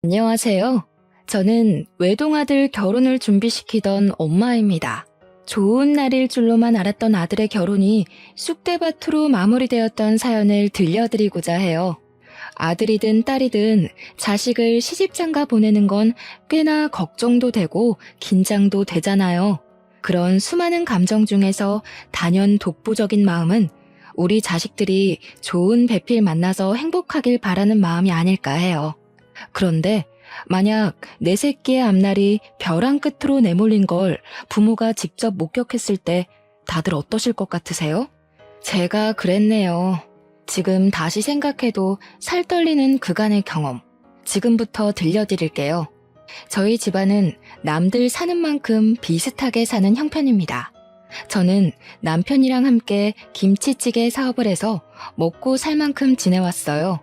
안녕하세요. 저는 외동아들 결혼을 준비시키던 엄마입니다. 좋은 날일 줄로만 알았던 아들의 결혼이 쑥대밭으로 마무리되었던 사연을 들려드리고자 해요. 아들이든 딸이든 자식을 시집장가 보내는 건 꽤나 걱정도 되고 긴장도 되잖아요. 그런 수많은 감정 중에서 단연 독보적인 마음은 우리 자식들이 좋은 배필 만나서 행복하길 바라는 마음이 아닐까 해요. 그런데 만약 내 새끼의 앞날이 벼랑 끝으로 내몰린 걸 부모가 직접 목격했을 때 다들 어떠실 것 같으세요? 제가 그랬네요. 지금 다시 생각해도 살 떨리는 그간의 경험. 지금부터 들려드릴게요. 저희 집안은 남들 사는 만큼 비슷하게 사는 형편입니다. 저는 남편이랑 함께 김치찌개 사업을 해서 먹고 살 만큼 지내왔어요.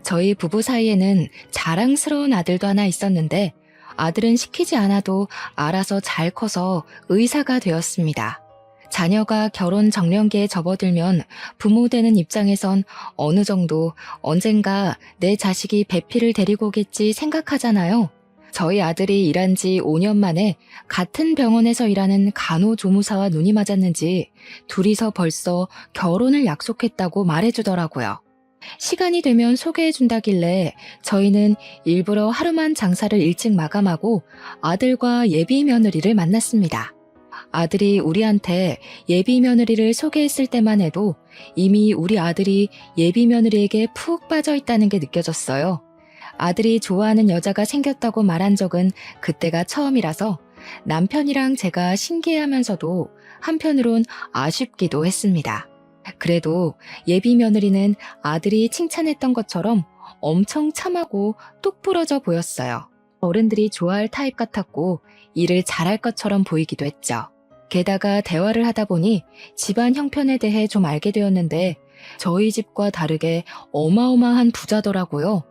저희 부부 사이에는 자랑스러운 아들도 하나 있었는데 아들은 시키지 않아도 알아서 잘 커서 의사가 되었습니다. 자녀가 결혼 정년기에 접어들면 부모 되는 입장에선 어느 정도 언젠가 내 자식이 배필을 데리고 오겠지 생각하잖아요. 저희 아들이 일한 지 5년 만에 같은 병원에서 일하는 간호조무사와 눈이 맞았는지 둘이서 벌써 결혼을 약속했다고 말해주더라고요. 시간이 되면 소개해준다길래 저희는 일부러 하루만 장사를 일찍 마감하고 아들과 예비 며느리를 만났습니다. 아들이 우리한테 예비 며느리를 소개했을 때만 해도 이미 우리 아들이 예비 며느리에게 푹 빠져 있다는 게 느껴졌어요. 아들이 좋아하는 여자가 생겼다고 말한 적은 그때가 처음이라서 남편이랑 제가 신기해하면서도 한편으론 아쉽기도 했습니다. 그래도 예비 며느리는 아들이 칭찬했던 것처럼 엄청 참하고 똑부러져 보였어요. 어른들이 좋아할 타입 같았고 일을 잘할 것처럼 보이기도 했죠. 게다가 대화를 하다 보니 집안 형편에 대해 좀 알게 되었는데 저희 집과 다르게 어마어마한 부자더라고요.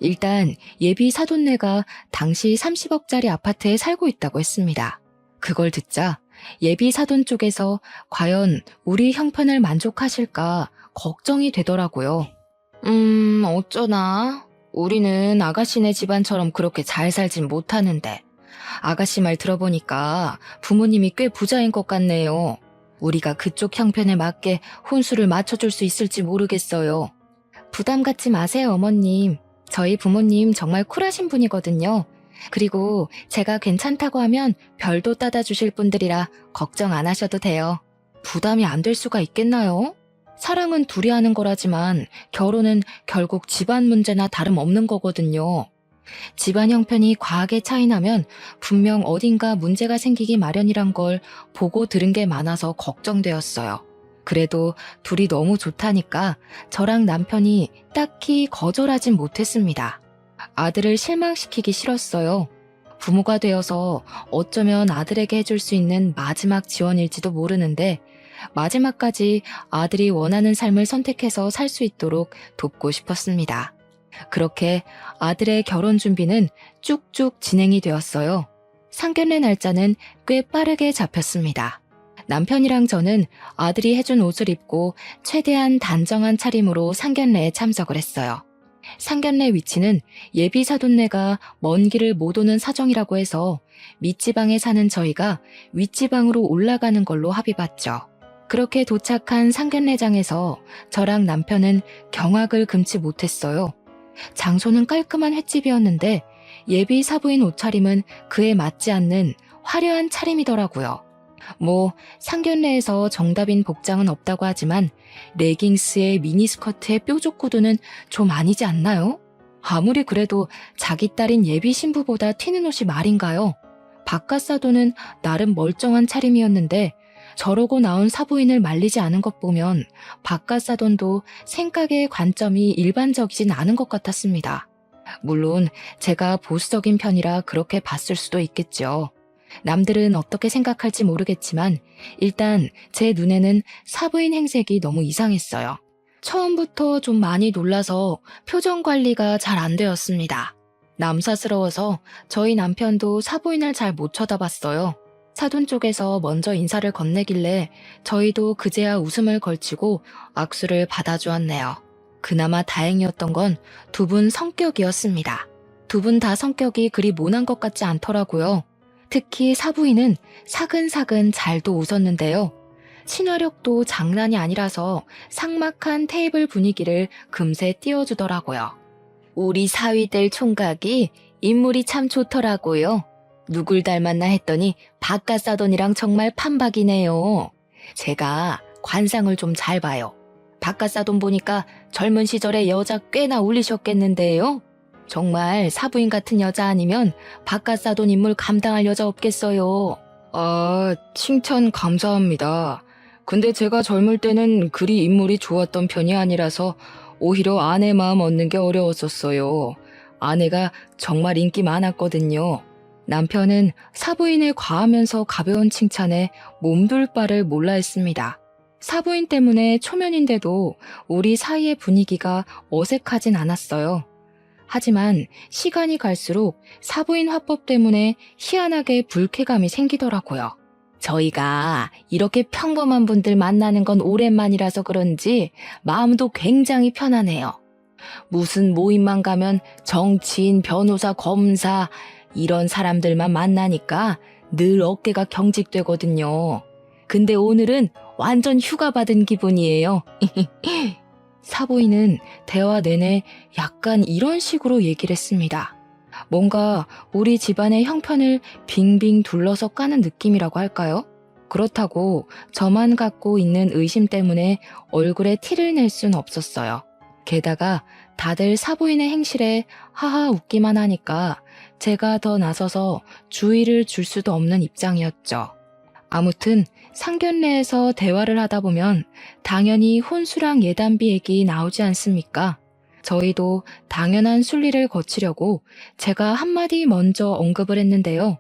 일단 예비 사돈네가 당시 30억짜리 아파트에 살고 있다고 했습니다. 그걸 듣자 예비 사돈 쪽에서 과연 우리 형편을 만족하실까 걱정이 되더라고요. 어쩌나? 우리는 아가씨네 집안처럼 그렇게 잘 살진 못하는데. 아가씨 말 들어보니까 부모님이 꽤 부자인 것 같네요. 우리가 그쪽 형편에 맞게 혼수를 맞춰줄 수 있을지 모르겠어요. 부담 갖지 마세요, 어머님. 저희 부모님 정말 쿨하신 분이거든요. 그리고 제가 괜찮다고 하면 별도 따다 주실 분들이라 걱정 안 하셔도 돼요. 부담이 안 될 수가 있겠나요? 사랑은 둘이 하는 거라지만 결혼은 결국 집안 문제나 다름없는 거거든요. 집안 형편이 과하게 차이나면 분명 어딘가 문제가 생기기 마련이란 걸 보고 들은 게 많아서 걱정되었어요. 그래도 둘이 너무 좋다니까 저랑 남편이 딱히 거절하진 못했습니다. 아들을 실망시키기 싫었어요. 부모가 되어서 어쩌면 아들에게 해줄 수 있는 마지막 지원일지도 모르는데 마지막까지 아들이 원하는 삶을 선택해서 살 수 있도록 돕고 싶었습니다. 그렇게 아들의 결혼 준비는 쭉쭉 진행이 되었어요. 상견례 날짜는 꽤 빠르게 잡혔습니다. 남편이랑 저는 아들이 해준 옷을 입고 최대한 단정한 차림으로 상견례에 참석을 했어요. 상견례 위치는 예비 사돈네가 먼 길을 못 오는 사정이라고 해서 밑지방에 사는 저희가 윗지방으로 올라가는 걸로 합의봤죠. 그렇게 도착한 상견례장에서 저랑 남편은 경악을 금치 못했어요. 장소는 깔끔한 횟집이었는데 예비 사부인 옷차림은 그에 맞지 않는 화려한 차림이더라고요. 상견례에서 정답인 복장은 없다고 하지만 레깅스에 미니스커트에 뾰족 구두는 좀 아니지 않나요? 아무리 그래도 자기 딸인 예비 신부보다 튀는 옷이 말인가요? 바깥 사도는 나름 멀쩡한 차림이었는데 저러고 나온 사부인을 말리지 않은 것 보면 바깥 사돈도 생각의 관점이 일반적이진 않은 것 같았습니다. 물론 제가 보수적인 편이라 그렇게 봤을 수도 있겠죠. 남들은 어떻게 생각할지 모르겠지만 일단 제 눈에는 사부인 행색이 너무 이상했어요. 처음부터 좀 많이 놀라서 표정 관리가 잘 안 되었습니다. 남사스러워서 저희 남편도 사부인을 잘 못 쳐다봤어요. 사돈 쪽에서 먼저 인사를 건네길래 저희도 그제야 웃음을 걸치고 악수를 받아주었네요. 그나마 다행이었던 건 두 분 성격이었습니다. 두 분 다 성격이 그리 모난 것 같지 않더라고요. 특히 사부인은 사근사근 잘도 웃었는데요. 친화력도 장난이 아니라서 삭막한 테이블 분위기를 금세 띄워주더라고요. 우리 사위들 총각이 인물이 참 좋더라고요. 누굴 닮았나 했더니 박가사돈이랑 정말 판박이네요. 제가 관상을 좀 잘 봐요. 박가사돈 보니까 젊은 시절에 여자 꽤나 울리셨겠는데요. 정말 사부인 같은 여자 아니면 박가사돈 인물 감당할 여자 없겠어요. 아, 칭찬 감사합니다. 근데 제가 젊을 때는 그리 인물이 좋았던 편이 아니라서 오히려 아내 마음 얻는 게 어려웠었어요. 아내가 정말 인기 많았거든요. 남편은 사부인의 과하면서 가벼운 칭찬에 몸둘 바를 몰라 했습니다. 사부인 때문에 초면인데도 우리 사이의 분위기가 어색하진 않았어요. 하지만 시간이 갈수록 사부인 화법 때문에 희한하게 불쾌감이 생기더라고요. 저희가 이렇게 평범한 분들 만나는 건 오랜만이라서 그런지 마음도 굉장히 편하네요. 무슨 모임만 가면 정치인, 변호사, 검사 이런 사람들만 만나니까 늘 어깨가 경직되거든요. 근데 오늘은 완전 휴가 받은 기분이에요. 사부인은 대화 내내 약간 이런 식으로 얘기를 했습니다. 뭔가 우리 집안의 형편을 빙빙 둘러서 까는 느낌이라고 할까요? 그렇다고 저만 갖고 있는 의심 때문에 얼굴에 티를 낼 순 없었어요. 게다가 다들 사부인의 행실에 하하 웃기만 하니까 제가 더 나서서 주의를 줄 수도 없는 입장이었죠. 아무튼 상견례에서 대화를 하다 보면 당연히 혼수랑 예단비 얘기 나오지 않습니까? 저희도 당연한 순리를 거치려고 제가 한마디 먼저 언급을 했는데요.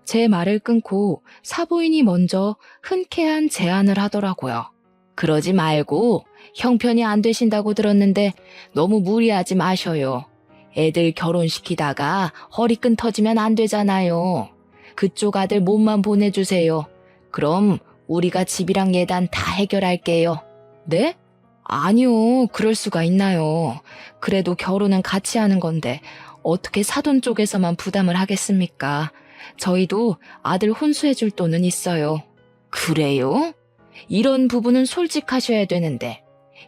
제 말을 끊고 사부인이 먼저 흔쾌한 제안을 하더라고요. 그러지 말고 형편이 안 되신다고 들었는데 너무 무리하지 마셔요. 애들 결혼시키다가 허리끈 터지면 안 되잖아요. 그쪽 아들 몸만 보내주세요. 그럼 우리가 집이랑 예단 다 해결할게요. 네? 아니요, 그럴 수가 있나요. 그래도 결혼은 같이 하는 건데 어떻게 사돈 쪽에서만 부담을 하겠습니까? 저희도 아들 혼수해줄 돈은 있어요. 그래요? 이런 부분은 솔직하셔야 되는데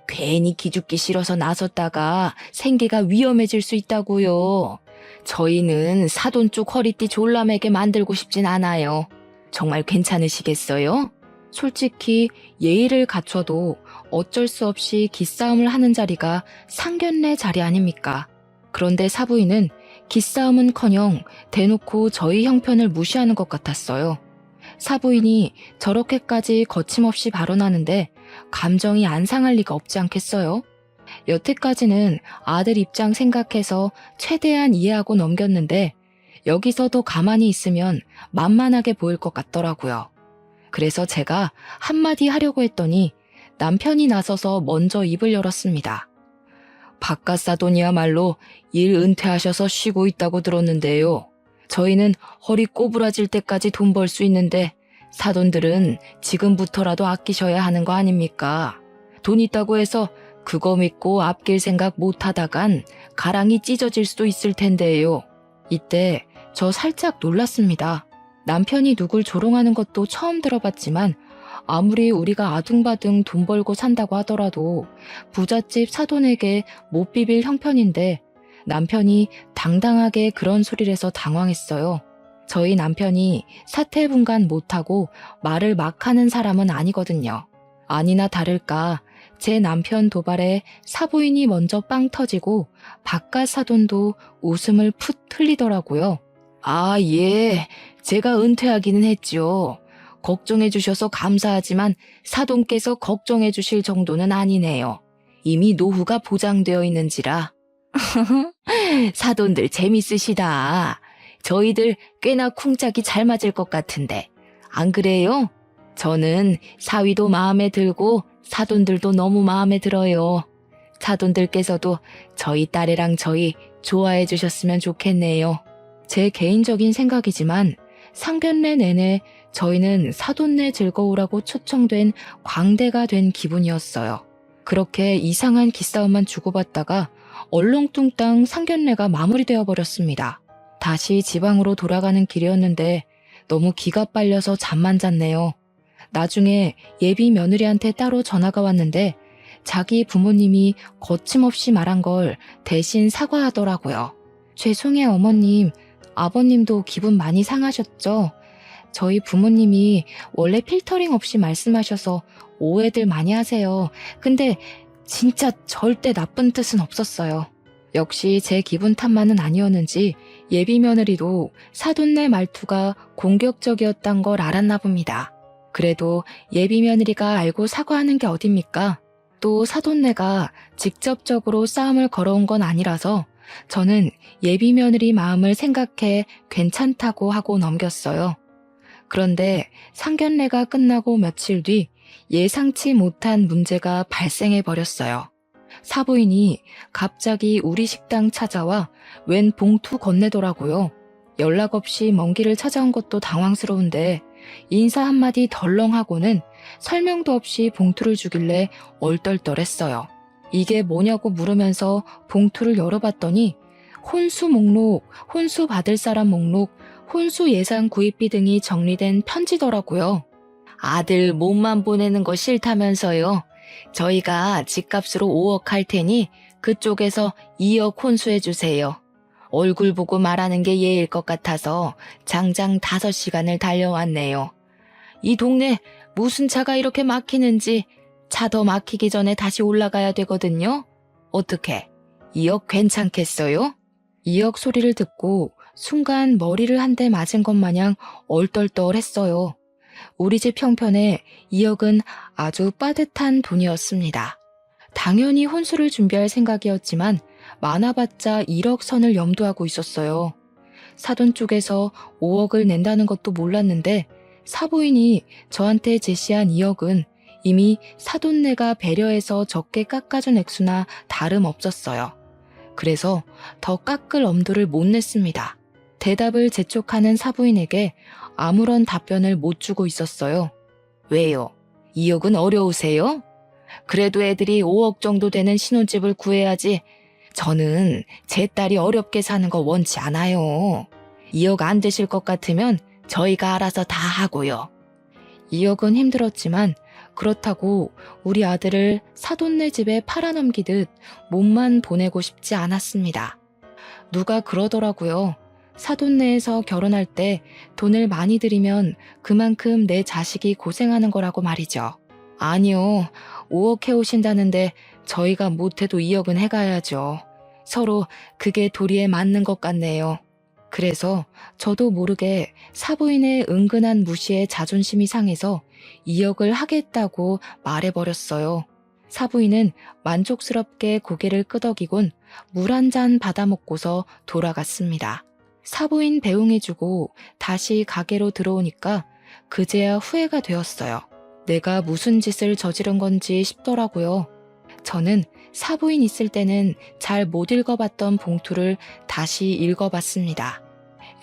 괜히 기죽기 싫어서 나섰다가 생계가 위험해질 수 있다고요. 저희는 사돈 쪽 허리띠 졸라매게 만들고 싶진 않아요. 정말 괜찮으시겠어요? 솔직히 예의를 갖춰도 어쩔 수 없이 기싸움을 하는 자리가 상견례 자리 아닙니까? 그런데 사부인은 기싸움은커녕 대놓고 저희 형편을 무시하는 것 같았어요. 사부인이 저렇게까지 거침없이 발언하는데 감정이 안 상할 리가 없지 않겠어요? 여태까지는 아들 입장 생각해서 최대한 이해하고 넘겼는데 여기서 더 가만히 있으면 만만하게 보일 것 같더라고요. 그래서 제가 한마디 하려고 했더니 남편이 나서서 먼저 입을 열었습니다. 박가사돈이야말로 일 은퇴하셔서 쉬고 있다고 들었는데요. 저희는 허리 꼬부라질 때까지 돈 벌 수 있는데 사돈들은 지금부터라도 아끼셔야 하는 거 아닙니까? 돈 있다고 해서 그거 믿고 아낄 생각 못 하다간 가랑이 찢어질 수도 있을 텐데요. 이때 저 살짝 놀랐습니다. 남편이 누굴 조롱하는 것도 처음 들어봤지만 아무리 우리가 아둥바둥 돈 벌고 산다고 하더라도 부잣집 사돈에게 못 비빌 형편인데 남편이 당당하게 그런 소리를 해서 당황했어요. 저희 남편이 사태분간 못하고 말을 막 하는 사람은 아니거든요. 아니나 다를까 제 남편 도발에 사부인이 먼저 빵 터지고 바깥 사돈도 웃음을 풋 흘리더라고요. 아, 예. 제가 은퇴하기는 했죠. 걱정해 주셔서 감사하지만 사돈께서 걱정해 주실 정도는 아니네요. 이미 노후가 보장되어 있는지라. 사돈들 재밌으시다. 저희들 꽤나 쿵짝이 잘 맞을 것 같은데. 안 그래요? 저는 사위도 마음에 들고 사돈들도 너무 마음에 들어요. 사돈들께서도 저희 딸애랑 저희 좋아해 주셨으면 좋겠네요. 제 개인적인 생각이지만 상견례 내내 저희는 사돈네 즐거우라고 초청된 광대가 된 기분이었어요. 그렇게 이상한 기싸움만 주고받다가 얼렁뚱땅 상견례가 마무리되어 버렸습니다. 다시 지방으로 돌아가는 길이었는데 너무 기가 빨려서 잠만 잤네요. 나중에 예비 며느리한테 따로 전화가 왔는데 자기 부모님이 거침없이 말한 걸 대신 사과하더라고요. 죄송해요, 어머님. 아버님도 기분 많이 상하셨죠? 저희 부모님이 원래 필터링 없이 말씀하셔서 오해들 많이 하세요. 근데 진짜 절대 나쁜 뜻은 없었어요. 역시 제 기분 탓만은 아니었는지 예비 며느리도 사돈네 말투가 공격적이었단 걸 알았나 봅니다. 그래도 예비 며느리가 알고 사과하는 게 어딥니까? 또 사돈네가 직접적으로 싸움을 걸어온 건 아니라서 저는 예비 며느리 마음을 생각해 괜찮다고 하고 넘겼어요. 그런데 상견례가 끝나고 며칠 뒤 예상치 못한 문제가 발생해 버렸어요. 사부인이 갑자기 우리 식당 찾아와 웬 봉투 건네더라고요. 연락 없이 먼 길을 찾아온 것도 당황스러운데 인사 한마디 덜렁하고는 설명도 없이 봉투를 주길래 얼떨떨했어요. 이게 뭐냐고 물으면서 봉투를 열어봤더니 혼수 목록, 혼수 받을 사람 목록, 혼수 예산 구입비 등이 정리된 편지더라고요. 아들 몸만 보내는 거 싫다면서요. 저희가 집값으로 5억 할 테니 그쪽에서 2억 혼수해 주세요. 얼굴 보고 말하는 게 예일 것 같아서 장장 5시간을 달려왔네요. 이 동네 무슨 차가 이렇게 막히는지 차 더 막히기 전에 다시 올라가야 되거든요. 어떻게 2억 괜찮겠어요? 2억 소리를 듣고 순간 머리를 한 대 맞은 것 마냥 얼떨떨했어요. 우리 집 형편에 2억은 아주 빠듯한 돈이었습니다. 당연히 혼수를 준비할 생각이었지만 많아봤자 1억 선을 염두하고 있었어요. 사돈 쪽에서 5억을 낸다는 것도 몰랐는데 사부인이 저한테 제시한 2억은 이미 사돈네가 배려해서 적게 깎아준 액수나 다름없었어요. 그래서 더 깎을 엄두를 못 냈습니다. 대답을 재촉하는 사부인에게 아무런 답변을 못 주고 있었어요. 왜요? 2억은 어려우세요? 그래도 애들이 5억 정도 되는 신혼집을 구해야지. 저는 제 딸이 어렵게 사는 거 원치 않아요. 2억 안 되실 것 같으면 저희가 알아서 다 하고요. 2억은 힘들었지만 그렇다고 우리 아들을 사돈네 집에 팔아넘기듯 몸만 보내고 싶지 않았습니다. 누가 그러더라고요. 사돈네에서 결혼할 때 돈을 많이 들이면 그만큼 내 자식이 고생하는 거라고 말이죠. 아니요, 5억 해오신다는데 저희가 못해도 2억은 해가야죠. 서로 그게 도리에 맞는 것 같네요. 그래서 저도 모르게 사부인의 은근한 무시에 자존심이 상해서 2억을 하겠다고 말해버렸어요. 사부인은 만족스럽게 고개를 끄덕이곤 물 한 잔 받아먹고서 돌아갔습니다. 사부인 배웅해주고 다시 가게로 들어오니까 그제야 후회가 되었어요. 내가 무슨 짓을 저지른 건지 싶더라고요. 저는 사부인 있을 때는 잘 못 읽어봤던 봉투를 다시 읽어봤습니다.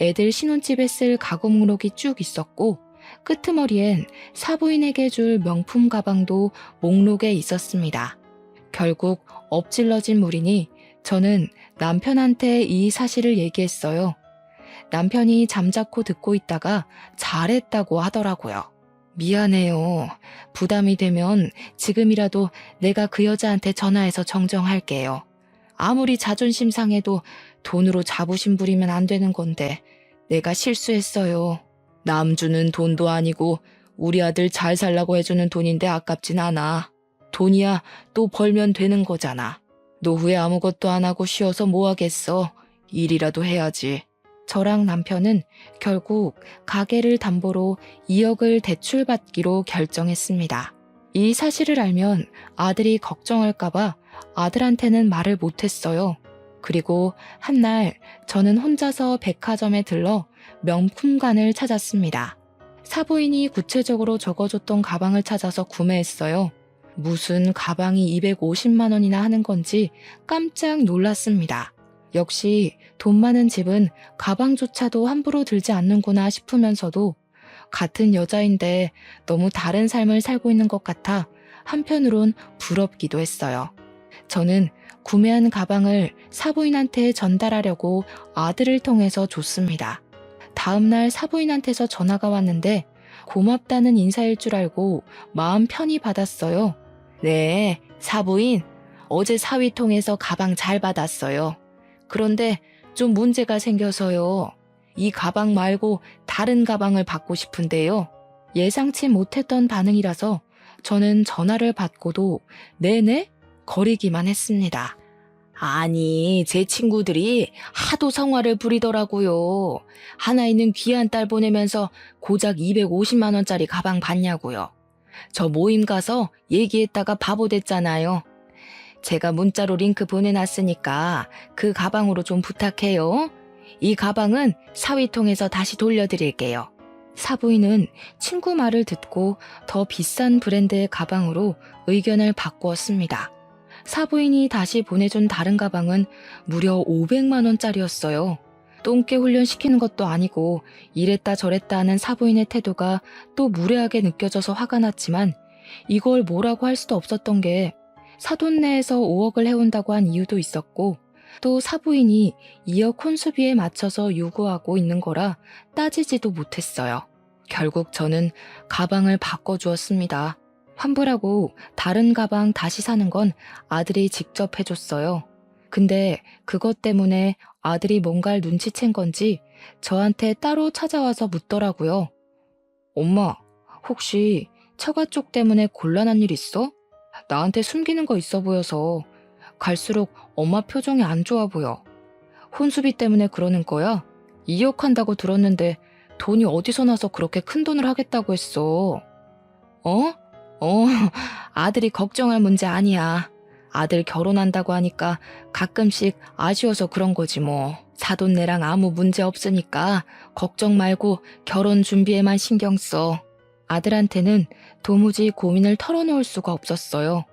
애들 신혼집에 쓸 가구 목록이 쭉 있었고 끄트머리엔 사부인에게 줄 명품 가방도 목록에 있었습니다. 결국 엎질러진 물이니 저는 남편한테 이 사실을 얘기했어요. 남편이 잠자코 듣고 있다가 잘했다고 하더라고요. 미안해요. 부담이 되면 지금이라도 내가 그 여자한테 전화해서 정정할게요. 아무리 자존심 상해도 돈으로 자부심 부리면 안 되는 건데 내가 실수했어요. 남 주는 돈도 아니고 우리 아들 잘 살라고 해주는 돈인데 아깝진 않아. 돈이야 또 벌면 되는 거잖아. 노후에 아무것도 안 하고 쉬어서 뭐 하겠어. 일이라도 해야지. 저랑 남편은 결국 가게를 담보로 2억을 대출받기로 결정했습니다. 이 사실을 알면 아들이 걱정할까봐 아들한테는 말을 못했어요. 그리고 한날 저는 혼자서 백화점에 들러 명품관을 찾았습니다. 사부인이 구체적으로 적어줬던 가방을 찾아서 구매했어요. 무슨 가방이 250만 원이나 하는 건지 깜짝 놀랐습니다. 역시 돈 많은 집은 가방조차도 함부로 들지 않는구나 싶으면서도 같은 여자인데 너무 다른 삶을 살고 있는 것 같아 한편으론 부럽기도 했어요. 저는 구매한 가방을 사부인한테 전달하려고 아들을 통해서 줬습니다. 다음날 사부인한테서 전화가 왔는데 고맙다는 인사일 줄 알고 마음 편히 받았어요. 네, 사부인. 어제 사위 통해서 가방 잘 받았어요. 그런데 좀 문제가 생겨서요. 이 가방 말고 다른 가방을 받고 싶은데요. 예상치 못했던 반응이라서 저는 전화를 받고도 네네? 거리기만 했습니다. 아니, 제 친구들이 하도 성화를 부리더라고요. 하나 있는 귀한 딸 보내면서 고작 250만 원짜리 가방 받냐고요. 저 모임 가서 얘기했다가 바보 됐잖아요. 제가 문자로 링크 보내놨으니까 그 가방으로 좀 부탁해요. 이 가방은 사위 통해서 다시 돌려드릴게요. 사부인은 친구 말을 듣고 더 비싼 브랜드의 가방으로 의견을 바꾸었습니다. 사부인이 다시 보내준 다른 가방은 무려 500만 원짜리였어요. 똥개 훈련시키는 것도 아니고 이랬다 저랬다 하는 사부인의 태도가 또 무례하게 느껴져서 화가 났지만 이걸 뭐라고 할 수도 없었던 게 사돈네에서 5억을 해온다고 한 이유도 있었고 또 사부인이 2억 혼수비에 맞춰서 요구하고 있는 거라 따지지도 못했어요. 결국 저는 가방을 바꿔주었습니다. 환불하고 다른 가방 다시 사는 건 아들이 직접 해줬어요. 근데 그것 때문에 아들이 뭔가를 눈치챈 건지 저한테 따로 찾아와서 묻더라고요. 엄마, 혹시 처가 쪽 때문에 곤란한 일 있어? 나한테 숨기는 거 있어 보여서 갈수록 엄마 표정이 안 좋아 보여. 혼수비 때문에 그러는 거야? 2억 한다고 들었는데 돈이 어디서 나서 그렇게 큰 돈을 하겠다고 했어? 어? 아들이 걱정할 문제 아니야. 아들 결혼한다고 하니까 가끔씩 아쉬워서 그런 거지 뭐. 사돈네랑 아무 문제 없으니까 걱정 말고 결혼 준비에만 신경 써. 아들한테는 도무지 고민을 털어놓을 수가 없었어요.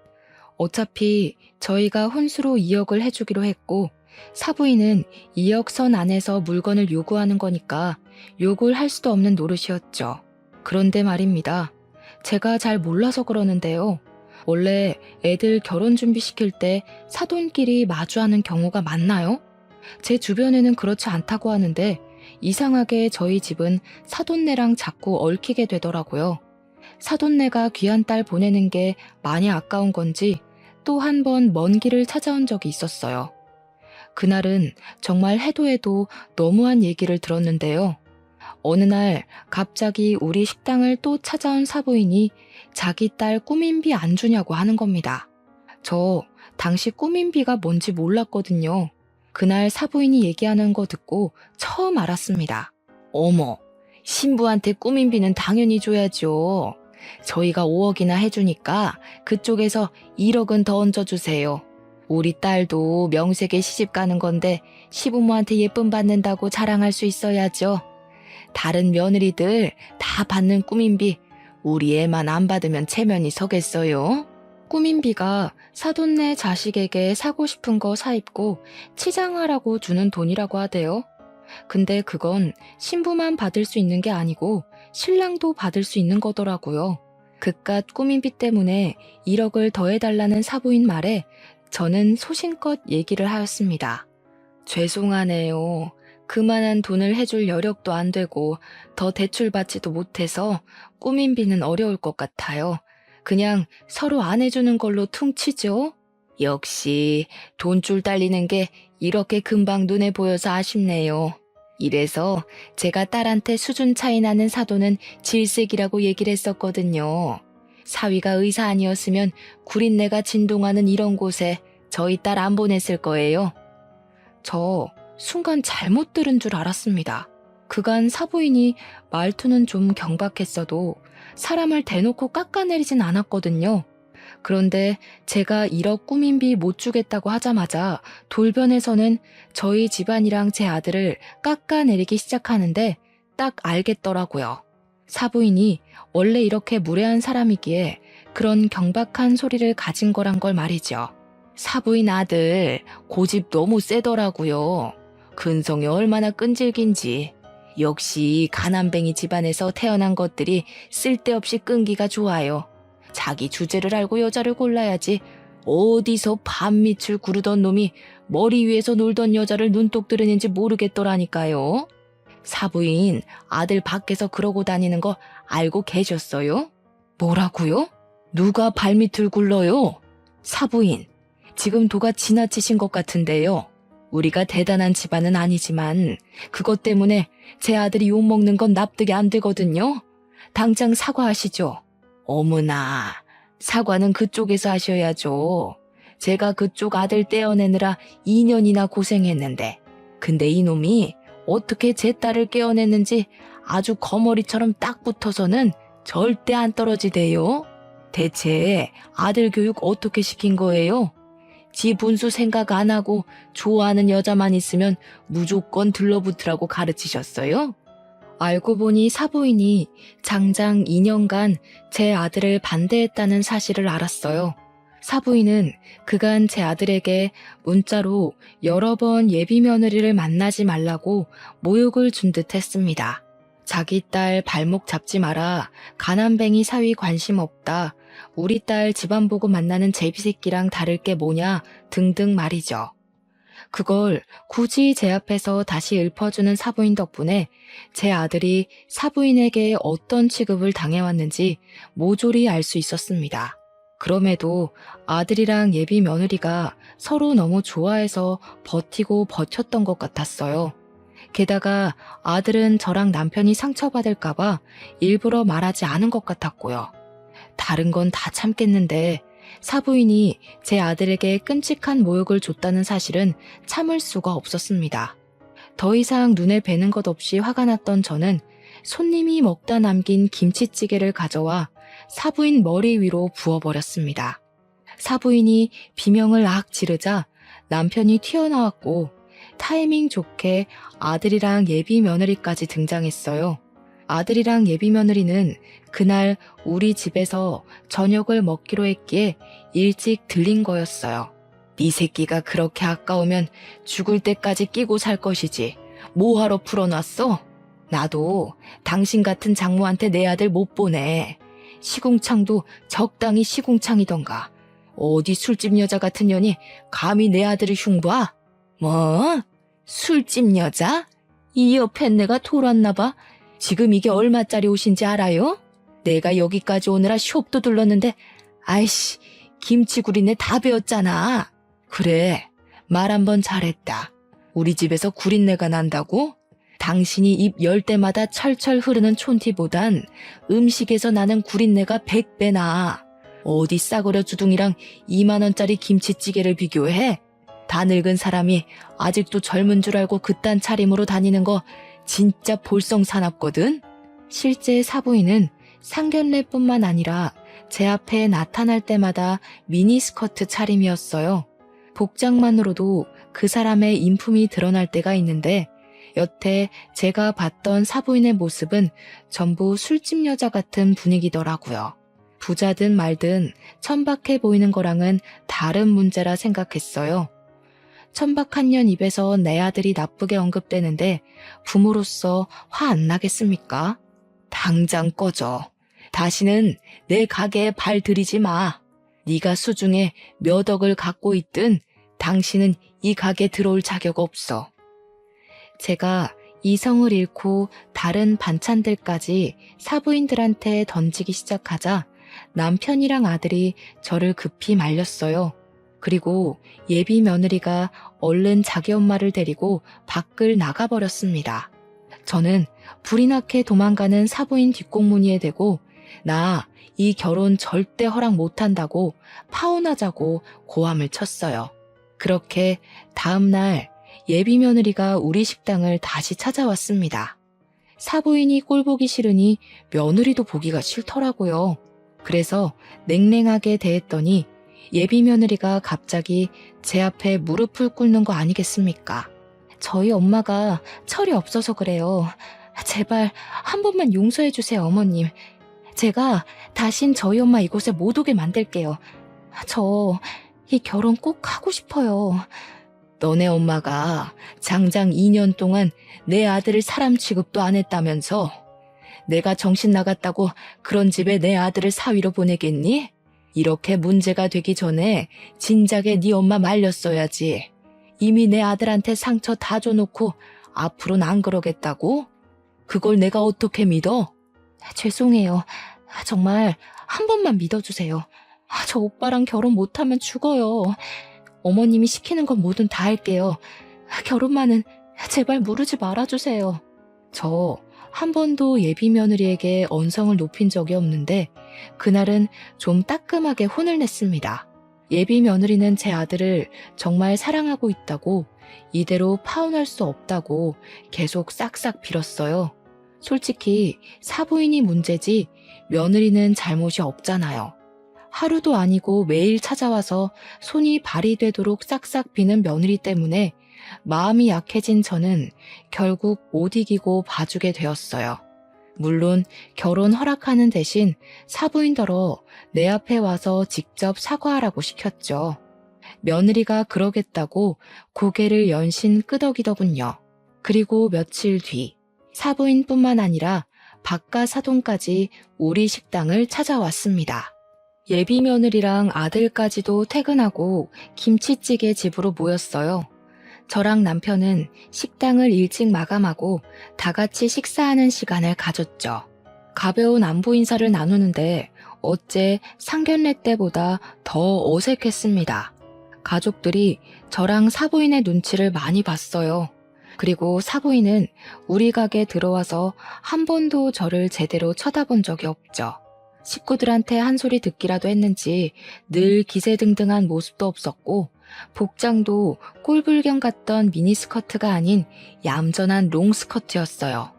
어차피 저희가 혼수로 2억을 해주기로 했고 사부인은 2억 선 안에서 물건을 요구하는 거니까 욕을 할 수도 없는 노릇이었죠. 그런데 말입니다. 제가 잘 몰라서 그러는데요. 원래 애들 결혼 준비시킬 때 사돈끼리 마주하는 경우가 많나요? 제 주변에는 그렇지 않다고 하는데 이상하게 저희 집은 사돈네랑 자꾸 얽히게 되더라고요. 사돈네가 귀한 딸 보내는 게 많이 아까운 건지 또 한 번 먼 길을 찾아온 적이 있었어요. 그날은 정말 해도 해도 너무한 얘기를 들었는데요. 어느 날 갑자기 우리 식당을 또 찾아온 사부인이 자기 딸 꾸민비 안 주냐고 하는 겁니다. 저 당시 꾸민비가 뭔지 몰랐거든요. 그날 사부인이 얘기하는 거 듣고 처음 알았습니다. 어머, 신부한테 꾸민비는 당연히 줘야죠. 저희가 5억이나 해주니까 그쪽에서 1억은 더 얹어주세요. 우리 딸도 명색에 시집 가는 건데 시부모한테 예쁨 받는다고 자랑할 수 있어야죠. 다른 며느리들 다 받는 꾸민비 우리 애만 안 받으면 체면이 서겠어요. 꾸민비가 사돈네 자식에게 사고 싶은 거 사입고 치장하라고 주는 돈이라고 하대요. 근데 그건 신부만 받을 수 있는 게 아니고 신랑도 받을 수 있는 거더라고요. 그깟 꾸민비 때문에 1억을 더해달라는 사부인 말에 저는 소신껏 얘기를 하였습니다. 죄송하네요. 그만한 돈을 해줄 여력도 안 되고 더 대출받지도 못해서 꾸민비는 어려울 것 같아요. 그냥 서로 안 해주는 걸로 퉁치죠. 역시 돈줄 달리는 게 이렇게 금방 눈에 보여서 아쉽네요. 이래서 제가 딸한테 수준 차이 나는 사돈은 질색이라고 얘기를 했었거든요. 사위가 의사 아니었으면 구린내가 진동하는 이런 곳에 저희 딸 안 보냈을 거예요. 저 순간 잘못 들은 줄 알았습니다. 그간 사부인이 말투는 좀 경박했어도 사람을 대놓고 깎아내리진 않았거든요. 그런데 제가 1억 꾸민비 못 주겠다고 하자마자 돌변에서는 저희 집안이랑 제 아들을 깎아내리기 시작하는데 딱 알겠더라고요. 사부인이 원래 이렇게 무례한 사람이기에 그런 경박한 소리를 가진 거란 걸 말이죠. 사부인 아들 고집 너무 세더라고요. 근성이 얼마나 끈질긴지. 역시 가난뱅이 집안에서 태어난 것들이 쓸데없이 끈기가 좋아요. 자기 주제를 알고 여자를 골라야지 어디서 밤밑을 구르던 놈이 머리 위에서 놀던 여자를 눈독 들이는지 모르겠더라니까요. 사부인, 아들 밖에서 그러고 다니는 거 알고 계셨어요? 뭐라고요? 누가 발밑을 굴러요? 사부인, 지금 도가 지나치신 것 같은데요. 우리가 대단한 집안은 아니지만 그것 때문에 제 아들이 욕먹는 건 납득이 안 되거든요. 당장 사과하시죠. 어머나, 사과는 그쪽에서 하셔야죠. 제가 그쪽 아들 떼어내느라 2년이나 고생했는데, 근데 이놈이 어떻게 제 딸을 깨어냈는지 아주 거머리처럼 딱 붙어서는 절대 안 떨어지대요. 대체 아들 교육 어떻게 시킨 거예요? 지 분수 생각 안 하고 좋아하는 여자만 있으면 무조건 들러붙으라고 가르치셨어요? 알고 보니 사부인이 장장 2년간 제 아들을 반대했다는 사실을 알았어요. 사부인은 그간 제 아들에게 문자로 여러 번 예비 며느리를 만나지 말라고 모욕을 준 듯 했습니다. 자기 딸 발목 잡지 마라, 가난뱅이 사위 관심 없다, 우리 딸 집안 보고 만나는 제비새끼랑 다를 게 뭐냐 등등 말이죠. 그걸 굳이 제 앞에서 다시 읊어주는 사부인 덕분에 제 아들이 사부인에게 어떤 취급을 당해왔는지 모조리 알 수 있었습니다. 그럼에도 아들이랑 예비 며느리가 서로 너무 좋아해서 버티고 버텼던 것 같았어요. 게다가 아들은 저랑 남편이 상처받을까봐 일부러 말하지 않은 것 같았고요. 다른 건 다 참겠는데 사부인이 제 아들에게 끔찍한 모욕을 줬다는 사실은 참을 수가 없었습니다. 더 이상 눈에 뵈는 것 없이 화가 났던 저는 손님이 먹다 남긴 김치찌개를 가져와 사부인 머리 위로 부어버렸습니다. 사부인이 비명을 악 지르자 남편이 튀어나왔고 타이밍 좋게 아들이랑 예비 며느리까지 등장했어요. 아들이랑 예비 며느리는 그날 우리 집에서 저녁을 먹기로 했기에 일찍 들린 거였어요. 네 새끼가 그렇게 아까우면 죽을 때까지 끼고 살 것이지. 뭐하러 풀어놨어? 나도 당신 같은 장모한테 내 아들 못 보내. 시궁창도 적당히 시궁창이던가. 어디 술집 여자 같은 년이 감히 내 아들을 흉봐? 뭐? 술집 여자? 이 옆에 내가 돌았나 봐. 지금 이게 얼마짜리 옷인지 알아요? 내가 여기까지 오느라 숍도 둘렀는데 아이씨, 김치구리네 다 배웠잖아. 그래, 말 한번 잘했다. 우리 집에서 구린내가 난다고? 당신이 입 열 때마다 철철 흐르는 촌티보단 음식에서 나는 구린내가 100배 나. 어디 싸구려 주둥이랑 2만 원짜리 김치찌개를 비교해? 다 늙은 사람이 아직도 젊은 줄 알고 그딴 차림으로 다니는 거 진짜 볼썽사납거든? 실제 사부인은 상견례뿐만 아니라 제 앞에 나타날 때마다 미니스커트 차림이었어요. 복장만으로도 그 사람의 인품이 드러날 때가 있는데 여태 제가 봤던 사부인의 모습은 전부 술집 여자 같은 분위기더라고요. 부자든 말든 천박해 보이는 거랑은 다른 문제라 생각했어요. 천박한 입에서 내 아들이 나쁘게 언급되는데 부모로서 화 안 나겠습니까? 당장 꺼져. 다시는 내 가게에 발 들이지 마. 네가 수중에 몇 억을 갖고 있든 당신은 이 가게 들어올 자격 없어. 제가 이성을 잃고 다른 반찬들까지 사부인들한테 던지기 시작하자 남편이랑 아들이 저를 급히 말렸어요. 그리고 예비 며느리가 얼른 자기 엄마를 데리고 밖을 나가버렸습니다. 저는 불이 나게 도망가는 사부인 뒷공무니에 대고 나 이 결혼 절대 허락 못한다고 파혼하자고 고함을 쳤어요. 그렇게 다음 날 예비 며느리가 우리 식당을 다시 찾아왔습니다. 사부인이 꼴보기 싫으니 며느리도 보기가 싫더라고요. 그래서 냉랭하게 대했더니 예비 며느리가 갑자기 제 앞에 무릎을 꿇는 거 아니겠습니까? 저희 엄마가 철이 없어서 그래요. 제발 한 번만 용서해 주세요, 어머님. 제가 다신 저희 엄마 이곳에 못 오게 만들게요. 저 이 결혼 꼭 하고 싶어요. 너네 엄마가 장장 2년 동안 내 아들을 사람 취급도 안 했다면서 내가 정신 나갔다고 그런 집에 내 아들을 사위로 보내겠니? 이렇게 문제가 되기 전에 진작에 네 엄마 말렸어야지. 이미 내 아들한테 상처 다 줘놓고 앞으로는 안 그러겠다고? 그걸 내가 어떻게 믿어? 죄송해요. 정말 한 번만 믿어주세요. 저 오빠랑 결혼 못하면 죽어요. 어머님이 시키는 건 뭐든 다 할게요. 결혼만은 제발 무르지 말아주세요. 저 한 번도 예비 며느리에게 언성을 높인 적이 없는데 그날은 좀 따끔하게 혼을 냈습니다. 예비 며느리는 제 아들을 정말 사랑하고 있다고, 이대로 파혼할 수 없다고 계속 싹싹 빌었어요. 솔직히 사부인이 문제지 며느리는 잘못이 없잖아요. 하루도 아니고 매일 찾아와서 손이 발이 되도록 싹싹 비는 며느리 때문에 마음이 약해진 저는 결국 못 이기고 봐주게 되었어요. 물론 결혼 허락하는 대신 사부인더러 내 앞에 와서 직접 사과하라고 시켰죠. 며느리가 그러겠다고 고개를 연신 끄덕이더군요. 그리고 며칠 뒤 사부인뿐만 아니라 바깥 사돈까지 우리 식당을 찾아왔습니다. 예비 며느리랑 아들까지도 퇴근하고 김치찌개 집으로 모였어요. 저랑 남편은 식당을 일찍 마감하고 다 같이 식사하는 시간을 가졌죠. 가벼운 안부 인사를 나누는데 어째 상견례 때보다 더 어색했습니다. 가족들이 저랑 사부인의 눈치를 많이 봤어요. 그리고 사부인은 우리 가게 들어와서 한 번도 저를 제대로 쳐다본 적이 없죠. 식구들한테 한 소리 듣기라도 했는지 늘 기세등등한 모습도 없었고 복장도 꼴불견 같던 미니스커트가 아닌 얌전한 롱스커트였어요.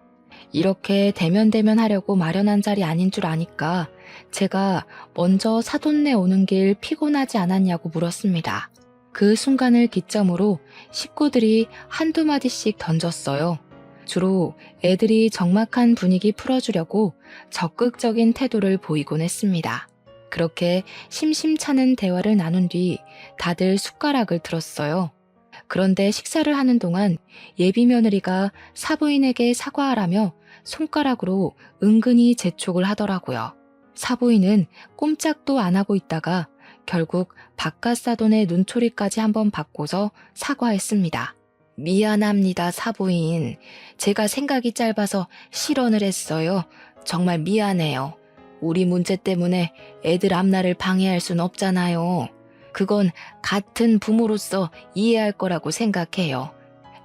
이렇게 대면대면 하려고 마련한 자리 아닌 줄 아니까 제가 먼저 사돈네 오는 길 피곤하지 않았냐고 물었습니다. 그 순간을 기점으로 식구들이 한두 마디씩 던졌어요. 주로 애들이 적막한 분위기 풀어주려고 적극적인 태도를 보이곤 했습니다. 그렇게 심심찮은 대화를 나눈 뒤 다들 숟가락을 들었어요. 그런데 식사를 하는 동안 예비 며느리가 사부인에게 사과하라며 손가락으로 은근히 재촉을 하더라고요. 사부인은 꼼짝도 안 하고 있다가 결국 바깥 사돈의 눈초리까지 한번 받고서 사과했습니다. 미안합니다, 사부인. 제가 생각이 짧아서 실언을 했어요. 정말 미안해요. 우리 문제 때문에 애들 앞날을 방해할 순 없잖아요. 그건 같은 부모로서 이해할 거라고 생각해요.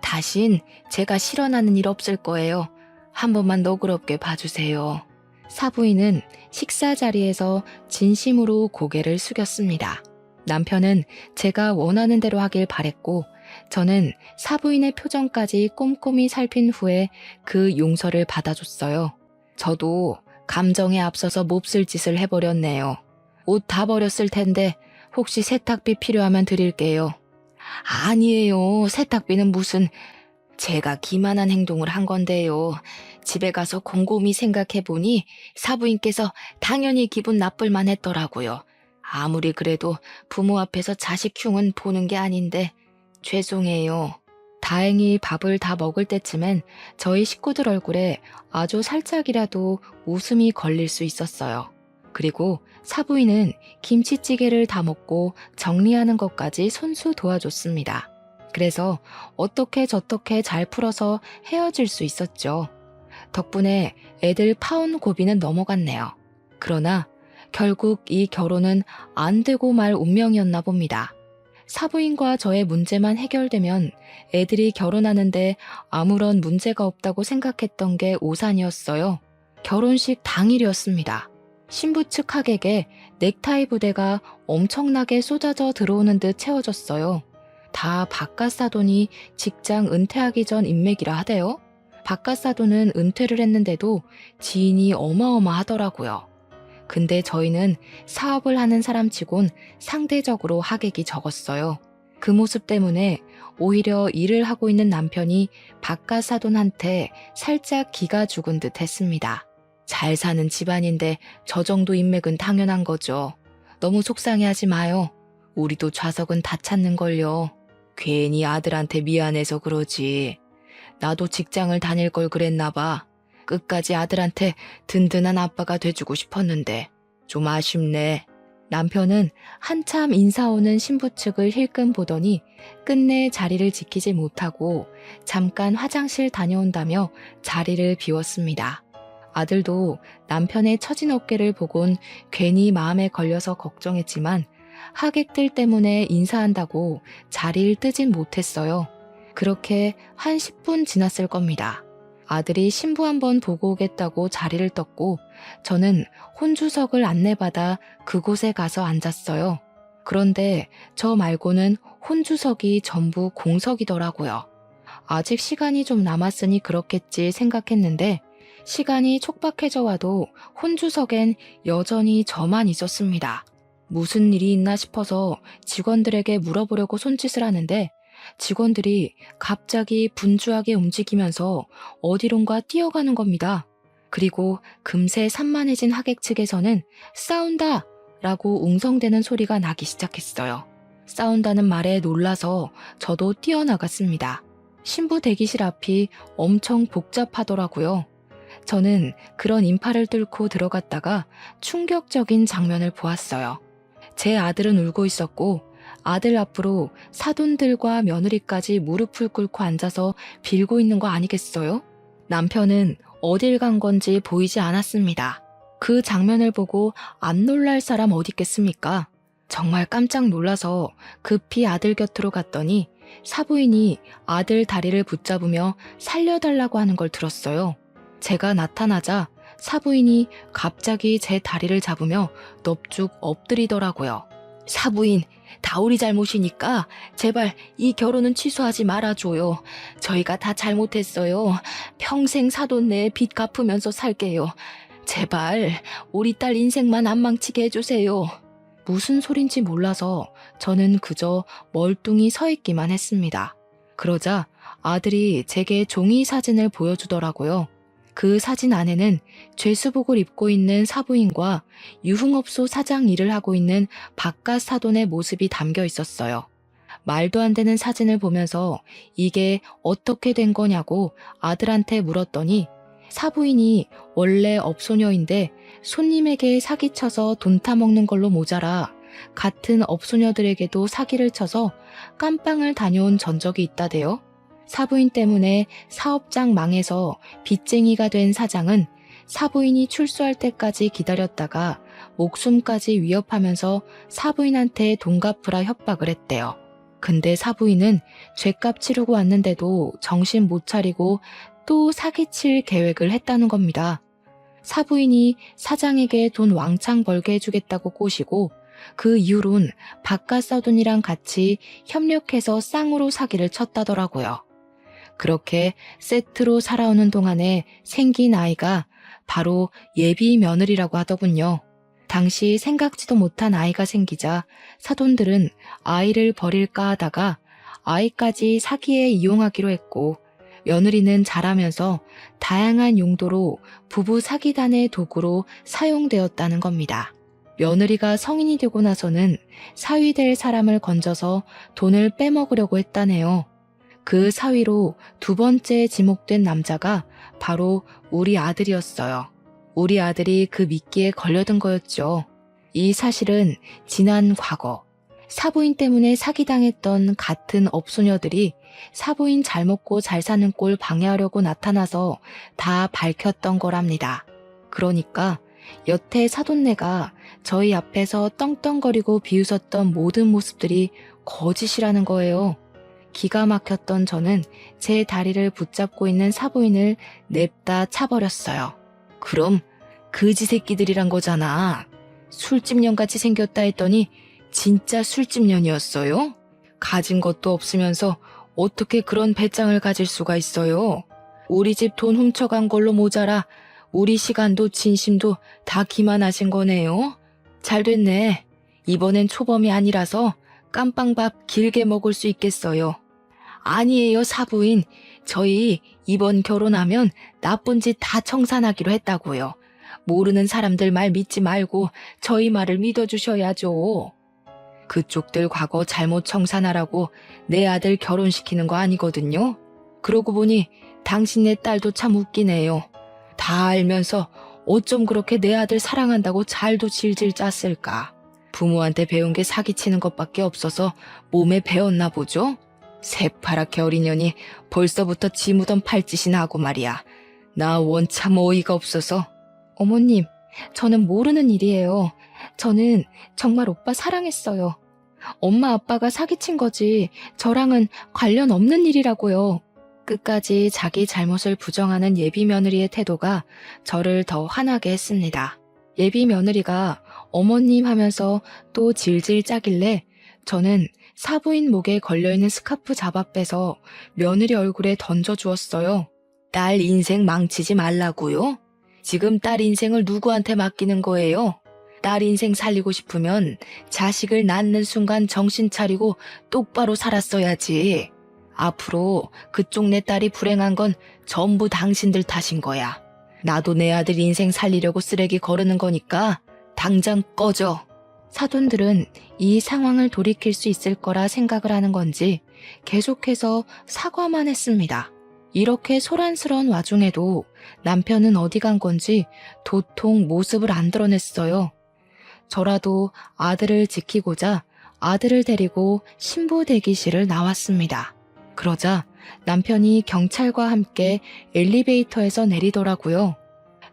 다신 제가 실언하는 일 없을 거예요. 한 번만 너그럽게 봐주세요. 사부인은 식사 자리에서 진심으로 고개를 숙였습니다. 남편은 제가 원하는 대로 하길 바랬고 저는 사부인의 표정까지 꼼꼼히 살핀 후에 그 용서를 받아줬어요. 저도 감정에 앞서서 몹쓸 짓을 해버렸네요. 옷 다 버렸을 텐데 혹시 세탁비 필요하면 드릴게요. 아니에요. 세탁비는 무슨... 제가 기만한 행동을 한 건데요. 집에 가서 곰곰이 생각해보니 사부인께서 당연히 기분 나쁠 만했더라고요. 아무리 그래도 부모 앞에서 자식 흉은 보는 게 아닌데 죄송해요. 다행히 밥을 다 먹을 때쯤엔 저희 식구들 얼굴에 아주 살짝이라도 웃음이 걸릴 수 있었어요. 그리고 사부인은 김치찌개를 다 먹고 정리하는 것까지 손수 도와줬습니다. 그래서 어떻게 저떻게 잘 풀어서 헤어질 수 있었죠. 덕분에 애들 파혼 고비는 넘어갔네요. 그러나 결국 이 결혼은 안 되고 말 운명이었나 봅니다. 사부인과 저의 문제만 해결되면 애들이 결혼하는데 아무런 문제가 없다고 생각했던 게 오산이었어요. 결혼식 당일이었습니다. 신부 측 하객에 넥타이 부대가 엄청나게 쏟아져 들어오는 듯 채워졌어요. 다 바깥 사돈이 직장 은퇴하기 전 인맥이라 하대요. 바깥 사돈은 은퇴를 했는데도 지인이 어마어마하더라고요. 근데 저희는 사업을 하는 사람치곤 상대적으로 하객이 적었어요. 그 모습 때문에 오히려 일을 하고 있는 남편이 바깥 사돈한테 살짝 기가 죽은 듯 했습니다. 잘 사는 집안인데 저 정도 인맥은 당연한 거죠. 너무 속상해하지 마요. 우리도 좌석은 다 찾는걸요. 괜히 아들한테 미안해서 그러지. 나도 직장을 다닐 걸 그랬나 봐. 끝까지 아들한테 든든한 아빠가 돼주고 싶었는데 좀 아쉽네. 남편은 한참 인사 오는 신부 측을 힐끔 보더니 끝내 자리를 지키지 못하고 잠깐 화장실 다녀온다며 자리를 비웠습니다. 아들도 남편의 처진 어깨를 보곤 괜히 마음에 걸려서 걱정했지만 하객들 때문에 인사한다고 자리를 뜨진 못했어요. 그렇게 한 10분 지났을 겁니다. 아들이 신부 한번 보고 오겠다고 자리를 떴고 저는 혼주석을 안내받아 그곳에 가서 앉았어요. 그런데 저 말고는 혼주석이 전부 공석이더라고요. 아직 시간이 좀 남았으니 그렇겠지 생각했는데 시간이 촉박해져 와도 혼주석엔 여전히 저만 있었습니다. 무슨 일이 있나 싶어서 직원들에게 물어보려고 손짓을 하는데 직원들이 갑자기 분주하게 움직이면서 어디론가 뛰어가는 겁니다. 그리고 금세 산만해진 하객 측에서는 싸운다! 라고 웅성대는 소리가 나기 시작했어요. 싸운다는 말에 놀라서 저도 뛰어나갔습니다. 신부 대기실 앞이 엄청 복잡하더라고요. 저는 그런 인파를 뚫고 들어갔다가 충격적인 장면을 보았어요. 제 아들은 울고 있었고 아들 앞으로 사돈들과 며느리까지 무릎을 꿇고 앉아서 빌고 있는 거 아니겠어요? 남편은 어딜 간 건지 보이지 않았습니다. 그 장면을 보고 안 놀랄 사람 어디 있겠습니까? 정말 깜짝 놀라서 급히 아들 곁으로 갔더니 사부인이 아들 다리를 붙잡으며 살려달라고 하는 걸 들었어요. 제가 나타나자 사부인이 갑자기 제 다리를 잡으며 넙죽 엎드리더라고요. 사부인, 다 우리 잘못이니까 제발 이 결혼은 취소하지 말아줘요. 저희가 다 잘못했어요. 평생 사돈 내 빚 갚으면서 살게요. 제발 우리 딸 인생만 안 망치게 해주세요. 무슨 소린지 몰라서 저는 그저 멀뚱히 서 있기만 했습니다. 그러자 아들이 제게 종이 사진을 보여주더라고요. 그 사진 안에는 죄수복을 입고 있는 사부인과 유흥업소 사장 일을 하고 있는 바깥 사돈의 모습이 담겨 있었어요. 말도 안 되는 사진을 보면서 이게 어떻게 된 거냐고 아들한테 물었더니 사부인이 원래 업소녀인데 손님에게 사기쳐서 돈 타먹는 걸로 모자라 같은 업소녀들에게도 사기를 쳐서 깜빵을 다녀온 전적이 있다대요. 사부인 때문에 사업장 망해서 빚쟁이가 된 사장은 사부인이 출소할 때까지 기다렸다가 목숨까지 위협하면서 사부인한테 돈 갚으라 협박을 했대요. 근데 사부인은 죗값 치르고 왔는데도 정신 못 차리고 또 사기칠 계획을 했다는 겁니다. 사부인이 사장에게 돈 왕창 벌게 해주겠다고 꼬시고 그 이후론 바깥 사돈이랑 같이 협력해서 쌍으로 사기를 쳤다더라고요. 그렇게 세트로 살아오는 동안에 생긴 아이가 바로 예비 며느리라고 하더군요. 당시 생각지도 못한 아이가 생기자 사돈들은 아이를 버릴까 하다가 아이까지 사기에 이용하기로 했고 며느리는 자라면서 다양한 용도로 부부 사기단의 도구로 사용되었다는 겁니다. 며느리가 성인이 되고 나서는 사위 될 사람을 건져서 돈을 빼먹으려고 했다네요. 그 사위로 두 번째 지목된 남자가 바로 우리 아들이었어요. 우리 아들이 그 미끼에 걸려든 거였죠. 이 사실은 지난 과거, 사부인 때문에 사기당했던 같은 업소녀들이 사부인 잘 먹고 잘 사는 꼴 방해하려고 나타나서 다 밝혔던 거랍니다. 그러니까 여태 사돈네가 저희 앞에서 떵떵거리고 비웃었던 모든 모습들이 거짓이라는 거예요. 기가 막혔던 저는 제 다리를 붙잡고 있는 사부인을 냅다 차버렸어요. 그럼 그지 새끼들이란 거잖아. 술집년같이 생겼다 했더니 진짜 술집년이었어요? 가진 것도 없으면서 어떻게 그런 배짱을 가질 수가 있어요? 우리 집 돈 훔쳐간 걸로 모자라 우리 시간도 진심도 다 기만하신 거네요. 잘 됐네. 이번엔 초범이 아니라서 깜빵밥 길게 먹을 수 있겠어요. 아니에요, 사부인. 저희 이번 결혼하면 나쁜 짓 다 청산하기로 했다고요. 모르는 사람들 말 믿지 말고 저희 말을 믿어주셔야죠. 그쪽들 과거 잘못 청산하라고 내 아들 결혼시키는 거 아니거든요. 그러고 보니 당신네 딸도 참 웃기네요. 다 알면서 어쩜 그렇게 내 아들 사랑한다고 잘도 질질 짰을까. 부모한테 배운 게 사기치는 것밖에 없어서 몸에 배었나 보죠? 새파랗게 어린 년이 벌써부터 지 무덤 팔짓이나 하고 말이야. 나 원참 어이가 없어서. 어머님, 저는 모르는 일이에요. 저는 정말 오빠 사랑했어요. 엄마 아빠가 사기친 거지 저랑은 관련 없는 일이라고요. 끝까지 자기 잘못을 부정하는 예비 며느리의 태도가 저를 더 화나게 했습니다. 예비 며느리가 어머님 하면서 또 질질 짜길래 저는 사부인 목에 걸려있는 스카프 잡아 빼서 며느리 얼굴에 던져주었어요. 딸 인생 망치지 말라고요? 지금 딸 인생을 누구한테 맡기는 거예요? 딸 인생 살리고 싶으면 자식을 낳는 순간 정신 차리고 똑바로 살았어야지. 앞으로 그쪽 내 딸이 불행한 건 전부 당신들 탓인 거야. 나도 내 아들 인생 살리려고 쓰레기 거르는 거니까 당장 꺼져. 사돈들은 이 상황을 돌이킬 수 있을 거라 생각을 하는 건지 계속해서 사과만 했습니다. 이렇게 소란스러운 와중에도 남편은 어디 간 건지 도통 모습을 안 드러냈어요. 저라도 아들을 지키고자 아들을 데리고 신부 대기실을 나왔습니다. 그러자 남편이 경찰과 함께 엘리베이터에서 내리더라고요.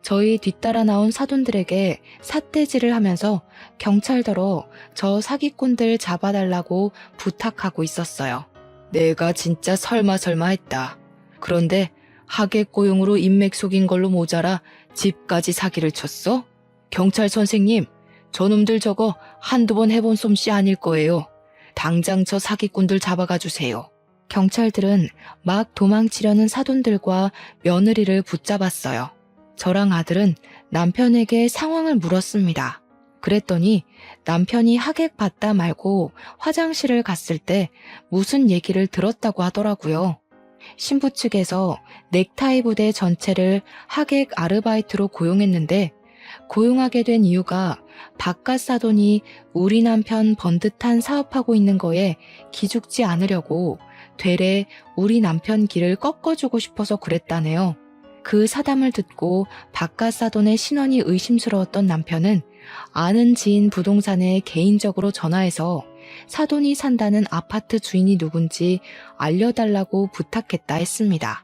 저희 뒤따라 나온 사돈들에게 삿대질을 하면서 경찰더러 저 사기꾼들 잡아달라고 부탁하고 있었어요. 내가 진짜 설마 했다. 그런데 하객 고용으로 인맥 속인 걸로 모자라 집까지 사기를 쳤어? 경찰 선생님, 저놈들 저거 한두 번 해본 솜씨 아닐 거예요. 당장 저 사기꾼들 잡아가 주세요. 경찰들은 막 도망치려는 사돈들과 며느리를 붙잡았어요. 저랑 아들은 남편에게 상황을 물었습니다. 그랬더니 남편이 하객 받다 말고 화장실을 갔을 때 무슨 얘기를 들었다고 하더라고요. 신부 측에서 넥타이 부대 전체를 하객 아르바이트로 고용했는데 고용하게 된 이유가 바깥 사돈이 우리 남편 번듯한 사업하고 있는 거에 기죽지 않으려고 되레 우리 남편 길을 꺾어주고 싶어서 그랬다네요. 그 사담을 듣고 바깥 사돈의 신원이 의심스러웠던 남편은 아는 지인 부동산에 개인적으로 전화해서 사돈이 산다는 아파트 주인이 누군지 알려달라고 부탁했다 했습니다.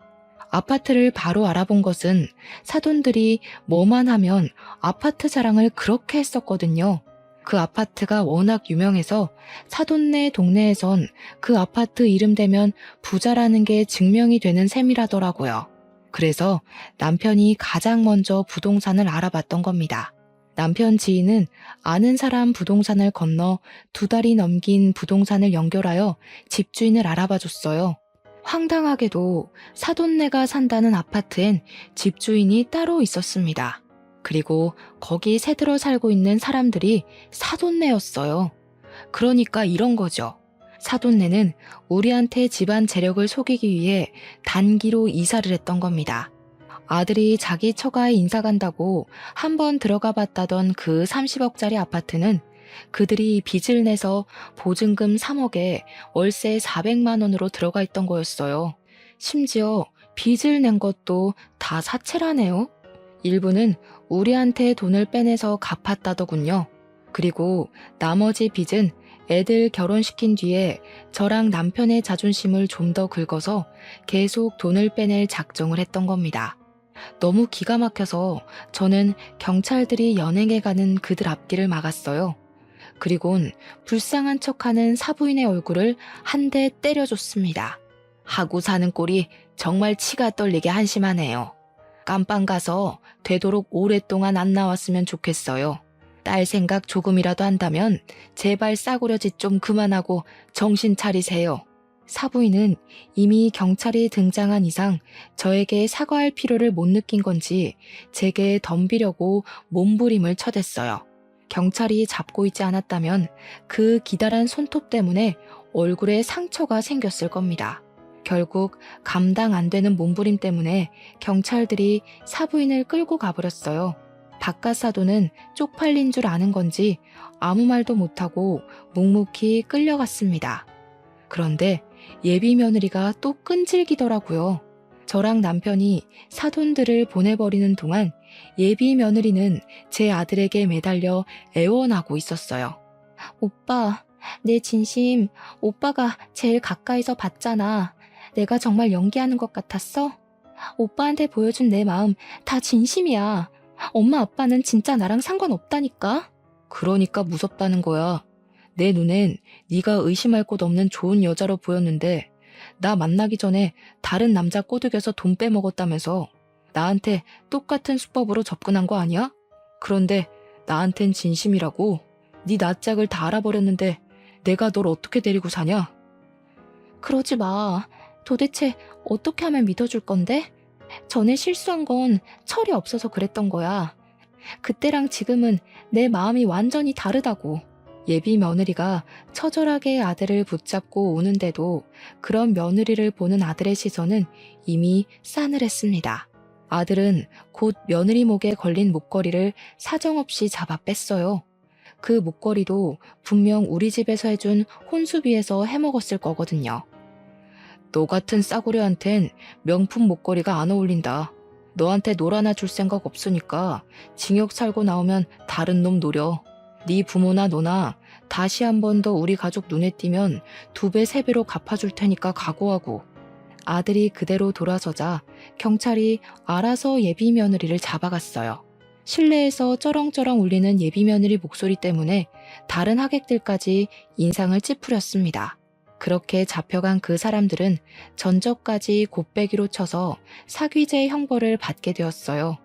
아파트를 바로 알아본 것은 사돈들이 뭐만 하면 아파트 자랑을 그렇게 했었거든요. 그 아파트가 워낙 유명해서 사돈네 동네에선 그 아파트 이름 대면 부자라는 게 증명이 되는 셈이라더라고요. 그래서 남편이 가장 먼저 부동산을 알아봤던 겁니다. 남편 지인은 아는 사람 부동산을 건너 2달이 넘긴 부동산을 연결하여 집주인을 알아봐줬어요. 황당하게도 사돈네가 산다는 아파트엔 집주인이 따로 있었습니다. 그리고 거기 새들어 살고 있는 사람들이 사돈네였어요. 그러니까 이런 거죠. 사돈네는 우리한테 집안 재력을 속이기 위해 단기로 이사를 했던 겁니다. 아들이 자기 처가에 인사 간다고 한번 들어가 봤다던 그 30억짜리 아파트는 그들이 빚을 내서 보증금 3억에 월세 400만 원으로 들어가 있던 거였어요. 심지어 빚을 낸 것도 다 사채라네요. 일부는 우리한테 돈을 빼내서 갚았다더군요. 그리고 나머지 빚은 애들 결혼시킨 뒤에 저랑 남편의 자존심을 좀 더 긁어서 계속 돈을 빼낼 작정을 했던 겁니다. 너무 기가 막혀서 저는 경찰들이 연행해 가는 그들 앞길을 막았어요. 그리곤 불쌍한 척하는 사부인의 얼굴을 한 대 때려줬습니다. 하고 사는 꼴이 정말 치가 떨리게 한심하네요. 깜빵 가서 되도록 오랫동안 안 나왔으면 좋겠어요. 딸 생각 조금이라도 한다면 제발 싸구려짓 좀 그만하고 정신 차리세요. 사부인은 이미 경찰이 등장한 이상 저에게 사과할 필요를 못 느낀 건지 제게 덤비려고 몸부림을 쳐댔어요. 경찰이 잡고 있지 않았다면 그 기다란 손톱 때문에 얼굴에 상처가 생겼을 겁니다. 결국 감당 안 되는 몸부림 때문에 경찰들이 사부인을 끌고 가버렸어요. 바깥 사돈은 쪽팔린 줄 아는 건지 아무 말도 못하고 묵묵히 끌려갔습니다. 그런데 예비 며느리가 또 끈질기더라고요. 저랑 남편이 사돈들을 보내버리는 동안 예비 며느리는 제 아들에게 매달려 애원하고 있었어요. 오빠, 내 진심, 오빠가 제일 가까이서 봤잖아. 내가 정말 연기하는 것 같았어? 오빠한테 보여준 내 마음 다 진심이야. 엄마 아빠는 진짜 나랑 상관없다니까? 그러니까 무섭다는 거야. 내 눈엔 네가 의심할 곳 없는 좋은 여자로 보였는데 나 만나기 전에 다른 남자 꼬드겨서 돈 빼먹었다면서 나한테 똑같은 수법으로 접근한 거 아니야? 그런데 나한텐 진심이라고. 네 낯짝을 다 알아버렸는데 내가 널 어떻게 데리고 사냐? 그러지 마. 도대체 어떻게 하면 믿어줄 건데? 전에 실수한 건 철이 없어서 그랬던 거야. 그때랑 지금은 내 마음이 완전히 다르다고. 예비 며느리가 처절하게 아들을 붙잡고 우는데도 그런 며느리를 보는 아들의 시선은 이미 싸늘했습니다. 아들은 곧 며느리 목에 걸린 목걸이를 사정없이 잡아 뺐어요. 그 목걸이도 분명 우리 집에서 해준 혼수비에서 해먹었을 거거든요. 너 같은 싸구려한텐 명품 목걸이가 안 어울린다. 너한테 놀 하나 줄 생각 없으니까 징역 살고 나오면 다른 놈 노려. 네 부모나 너나 다시 한 번 더 우리 가족 눈에 띄면 2배, 3배로 갚아줄 테니까 각오하고. 아들이 그대로 돌아서자 경찰이 알아서 예비 며느리를 잡아갔어요. 실내에서 쩌렁쩌렁 울리는 예비 며느리 목소리 때문에 다른 하객들까지 인상을 찌푸렸습니다. 그렇게 잡혀간 그 사람들은 전적까지 곱빼기로 쳐서 사귀제 형벌을 받게 되었어요.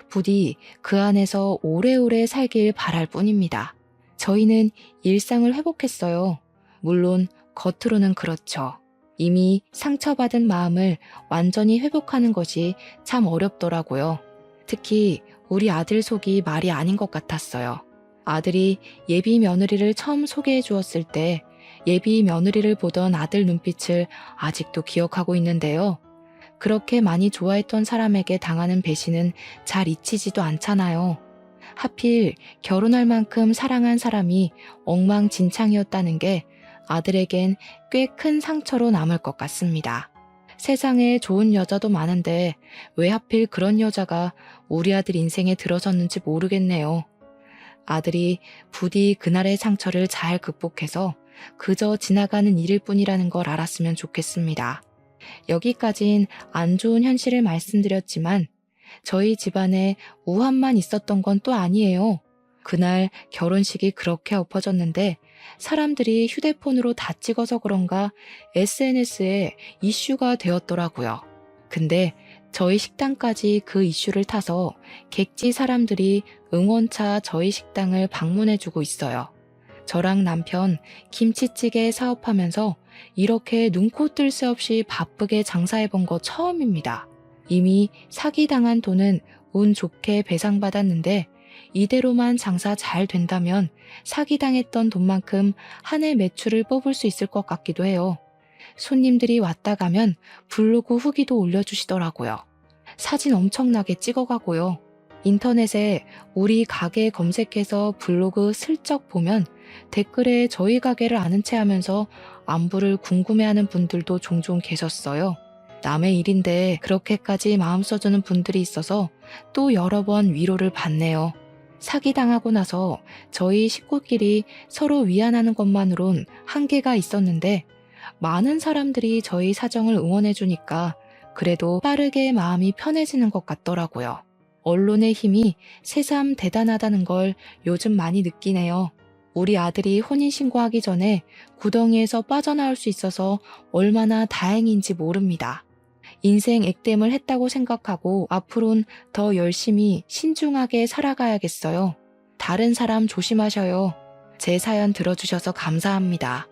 부디 그 안에서 오래오래 살길 바랄 뿐입니다. 저희는 일상을 회복했어요. 물론 겉으로는 그렇죠. 이미 상처받은 마음을 완전히 회복하는 것이 참 어렵더라고요. 특히 우리 아들 속이 말이 아닌 것 같았어요. 아들이 예비 며느리를 처음 소개해 주었을 때 예비 며느리를 보던 아들 눈빛을 아직도 기억하고 있는데요. 그렇게 많이 좋아했던 사람에게 당하는 배신은 잘 잊히지도 않잖아요. 하필 결혼할 만큼 사랑한 사람이 엉망진창이었다는 게 아들에겐 꽤 큰 상처로 남을 것 같습니다. 세상에 좋은 여자도 많은데 왜 하필 그런 여자가 우리 아들 인생에 들어섰는지 모르겠네요. 아들이 부디 그날의 상처를 잘 극복해서 그저 지나가는 일일 뿐이라는 걸 알았으면 좋겠습니다. 여기까진 안 좋은 현실을 말씀드렸지만 저희 집안에 우환만 있었던 건 또 아니에요. 그날 결혼식이 그렇게 엎어졌는데 사람들이 휴대폰으로 다 찍어서 그런가 SNS에 이슈가 되었더라고요. 근데 저희 식당까지 그 이슈를 타서 객지 사람들이 응원차 저희 식당을 방문해주고 있어요. 저랑 남편 김치찌개 사업하면서 이렇게 눈코 뜰 새 없이 바쁘게 장사해본 거 처음입니다. 이미 사기당한 돈은 운 좋게 배상받았는데 이대로만 장사 잘 된다면 사기당했던 돈만큼 한 해 매출을 뽑을 수 있을 것 같기도 해요. 손님들이 왔다 가면 블로그 후기도 올려주시더라고요. 사진 엄청나게 찍어가고요. 인터넷에 우리 가게 검색해서 블로그 슬쩍 보면 댓글에 저희 가게를 아는 체 하면서 안부를 궁금해하는 분들도 종종 계셨어요. 남의 일인데 그렇게까지 마음 써주는 분들이 있어서 또 여러 번 위로를 받네요. 사기당하고 나서 저희 식구끼리 서로 위안하는 것만으론 한계가 있었는데 많은 사람들이 저희 사정을 응원해주니까 그래도 빠르게 마음이 편해지는 것 같더라고요. 언론의 힘이 새삼 대단하다는 걸 요즘 많이 느끼네요. 우리 아들이 혼인신고하기 전에 구덩이에서 빠져나올 수 있어서 얼마나 다행인지 모릅니다. 인생 액땜을 했다고 생각하고 앞으론 더 열심히 신중하게 살아가야겠어요. 다른 사람 조심하셔요. 제 사연 들어주셔서 감사합니다.